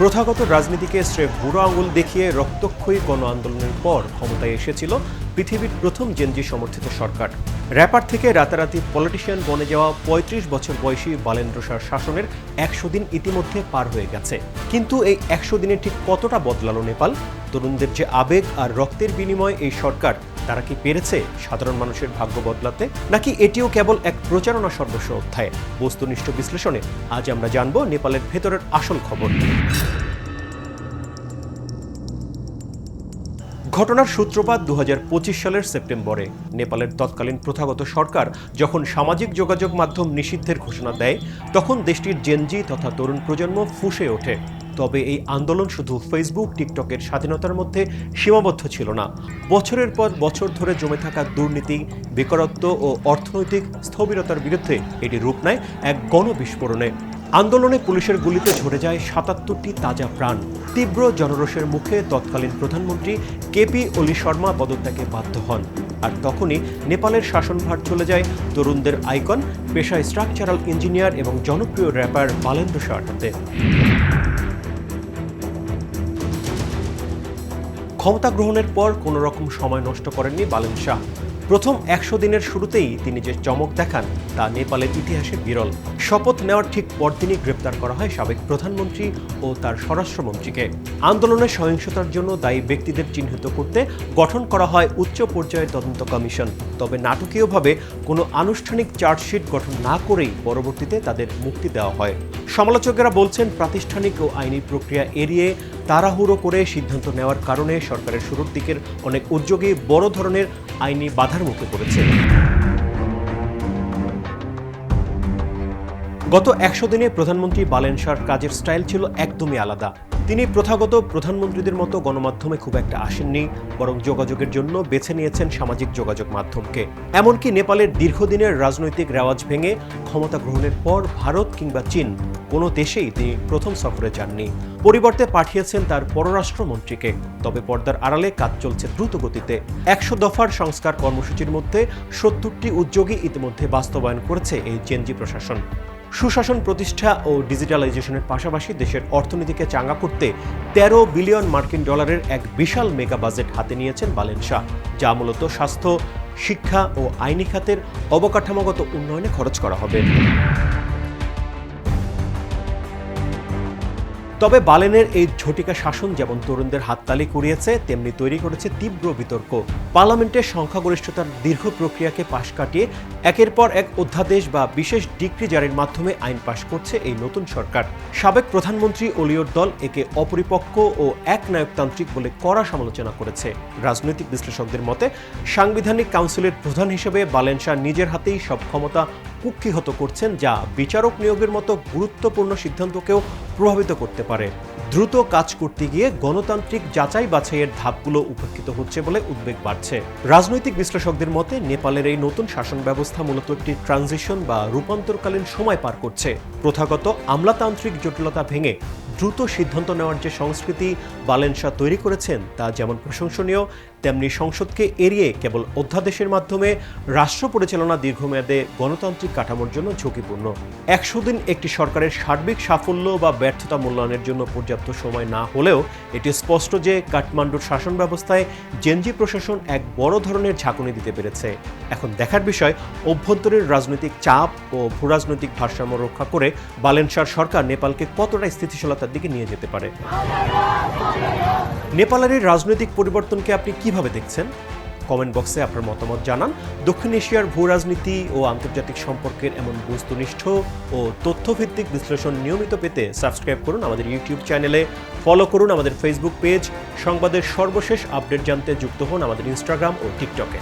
প্রথাগত রাজনীতিকে স্রেফ বুড়ো আঙুল দেখিয়ে রক্তক্ষয়ী গণ আন্দোলনের পর ক্ষমতায় এসেছিল পৃথিবীর প্রথম জেনজি সমর্থিত সরকার। র্যাপার থেকে রাতারাতি পলিটিশিয়ান বনে যাওয়া ৩৫ বছর বয়সী বালেন্দ্র শাহর শাসনের ১০০ দিন ইতিমধ্যে পার হয়ে গেছে। কিন্তু এই ১০০ দিনে ঠিক কতটা বদলালো নেপাল? তরুণদের যে আবেগ আর রক্তের বিনিময়ে এই সরকার, তারা কি পেরেছে সাধারণ মানুষের ভাগ্য বদলাতে, নাকি এটিও কেবল এক প্রচারণা সর্বস্ব অধ্যায়? বস্তুনিষ্ঠ বিশ্লেষণে আজ আমরা জানব নেপালের ভেতরের আসল খবর। ঘটনার সূত্রপাত ২০২৫ সালের সেপ্টেম্বরে। নেপালের তৎকালীন প্রথাগত সরকার যখন সামাজিক যোগাযোগ মাধ্যম নিষিদ্ধের ঘোষণা দেয়, তখন দেশটির জেনজি তথা তরুণ প্রজন্ম ফুঁসে ওঠে। তবে এই আন্দোলন শুধু ফেসবুক, টিকটকের স্বাধীনতার মধ্যে সীমাবদ্ধ ছিল না। বছরের পর বছর ধরে জমে থাকা দুর্নীতি, বেকারত্ব ও অর্থনৈতিক স্থবিরতার বিরুদ্ধে এটি রূপ নেয় এক গণবিস্ফোরণে। আন্দোলনে পুলিশের গুলিতে ঝরে যায় ৭৭টি তাজা প্রাণ। তীব্র জনরোষের মুখে তৎকালীন প্রধানমন্ত্রী কেপি ওলি শর্মা পদত্যাগে বাধ্য হন। আর তখনই নেপালের শাসনভার চলে যায় তরুণদের আইকন, পেশায় স্ট্রাকচারাল ইঞ্জিনিয়ার এবং জনপ্রিয় র্যাপার বালেন্দ্র শাহর হাতে। ক্ষমতা গ্রহণের পর কোনো রকম সময় নষ্ট করেননি বালেন্দ্র শাহ। প্রথম ১০০ দিনের শুরুতেই তিনি যে চমক দেখান, তা নেপালের ইতিহাসে বিরল। শপথ নেওয়ার ঠিক পরদিনই গ্রেপ্তার করা হয় সাবেক প্রধানমন্ত্রী ও তার স্বরাষ্ট্রমন্ত্রীকে। আন্দোলনের সহিংসতার জন্য দায়ী ব্যক্তিদের চিহ্নিত করতে গঠন করা হয় উচ্চ পর্যায়ের তদন্ত কমিশন। তবে নাটকীয়ভাবে কোনো আনুষ্ঠানিক চার্জশিট গঠন না করেই পরবর্তীতে তাদের মুক্তি দেওয়া হয়। সমালোচকেরা বলছেন, প্রাতিষ্ঠানিক ও আইনি প্রক্রিয়া এড়িয়ে তাড়াহুড়ো করে সিদ্ধান্ত নেওয়ার কারণে সরকারের শুরুর দিকের অনেক উদ্যোগই বড় ধরনের আইনি বাধার মুখে পড়েছে। গত ১০০ দিনে প্রধানমন্ত্রী বালেন্দ্র শাহর কাজের স্টাইল ছিল একদমই আলাদা। তিনি প্রথাগত প্রধানমন্ত্রীদের মতো গণমাধ্যমে খুব একটা আসেননি, বরং যোগাযোগের জন্য বেছে নিয়েছেন সামাজিক যোগাযোগ মাধ্যমকে। এমনকি নেপালের দীর্ঘদিনের রাজনৈতিক রেওয়াজ ভেঙে ক্ষমতা গ্রহণের পর ভারত কিংবা চীন কোনো দেশেই তিনি প্রথম সফরে যাননি। পরিবর্তে পাঠিয়েছেন তার পররাষ্ট্রমন্ত্রীকে। তবে পর্দার আড়ালে কাজ চলছে দ্রুত গতিতে। ১০০ দফার সংস্কার কর্মসূচির মধ্যে ৭০টি উদ্যোগই ইতিমধ্যে বাস্তবায়ন করেছে এই জেনজি প্রশাসন। সুশাসন প্রতিষ্ঠা ও ডিজিটালাইজেশনের পাশাপাশি দেশের অর্থনীতিকে চাঙ্গা করতে ১৩ বিলিয়ন মার্কিন ডলারের এক বিশাল মেগা বাজেট হাতে নিয়েছেন বালেন্দ্র শাহ, যা মূলত স্বাস্থ্য, শিক্ষা ও আইনি খাতের অবকাঠামোগত উন্নয়নে খরচ করা হবে। তবে বালেনের এই ঝটিকা শাসন যেমন তরুণদের হাততালি কুড়িয়েছে, তেমনি তৈরি করেছে তীব্র বিতর্ক। পার্লামেন্টের সংখ্যাগরিষ্ঠতার দীর্ঘ প্রক্রিয়াকে পাশ কাটিয়ে একের পর এক অধ্যাদেশ বা বিশেষ ডিক্রি জারির মাধ্যমে আইন পাশ করছে এই নতুন সরকার। সাবেক প্রধানমন্ত্রী ওলিওর দল একে অপরিপক্ক ও একনায়কতান্ত্রিক বলে কড়া সমালোচনা করেছে। রাজনৈতিক বিশ্লেষকদের মতে, সাংবিধানিক কাউন্সিলের প্রধান হিসেবে বালেন্দ্র শাহ নিজের হাতেই সব ক্ষমতা কুক্ষিগত করছেন, যা বিচারক নিয়োগের মতো গুরুত্বপূর্ণ সিদ্ধান্তকেও প্রভাবিত করতে পারে। দ্রুত কাজ করতে গিয়ে গণতান্ত্রিক যাচাই বাছাইয়ের ধাপগুলো উপেক্ষিত হচ্ছে বলে উদ্বেগ বাড়ছে। রাজনৈতিক বিশ্লেষকদের মতে, নেপালের এই নতুন শাসন ব্যবস্থা মূলত একটি ট্রানজিশন বা রূপান্তরকালীন সময় পার করছে। প্রথাগত আমলাতান্ত্রিক জটিলতা ভেঙে দ্রুত সিদ্ধান্ত নেওয়ার যে সংস্কৃতি বালেন্দ্র শাহ তৈরি করেছেন, তা যেমন প্রশংসনীয়, তেমনি সংসদকে এড়িয়ে কেবল অধ্যাদেশের মাধ্যমে রাষ্ট্র পরিচালনা দীর্ঘমেয়াদে গণতান্ত্রিক কাঠামোর জন্য ঝুঁকিপূর্ণ। ১০০ দিন একটি সরকারের সার্বিক সাফল্য বা ব্যর্থতা মূল্যায়নের জন্য পর্যাপ্ত সময় না হলেও এটি স্পষ্ট যে কাঠমান্ডুর শাসন ব্যবস্থায় জেনজি প্রশাসন এক বড় ধরনের ঝাঁকুনি দিতে পেরেছে। এখন দেখার বিষয়, অভ্যন্তরীণ রাজনৈতিক চাপ ও ভূরাজনৈতিক ভারসাম্য রক্ষা করে বালেন্দ্র শাহর সরকার নেপালকে কতটা স্থিতিশীলতার দিকে নিয়ে যেতে পারে। নেপালের এই রাজনৈতিক পরিবর্তনকে আপনি কিভাবে দেখছেন? কমেন্ট বক্সে আপনার মতামত জানান। দক্ষিণ এশিয়ার ভূরাজনীতি ও আন্তর্জাতিক সম্পর্কের এমন বস্তুনিষ্ঠ ও তথ্যভিত্তিক বিশ্লেষণ নিয়মিত পেতে সাবস্ক্রাইব করুন আমাদের ইউটিউব চ্যানেলে, ফলো করুন আমাদের ফেসবুক পেজ, সংবাদের সর্বশেষ আপডেট জানতে যুক্ত হন আমাদের ইনস্টাগ্রাম ও টিকটকে।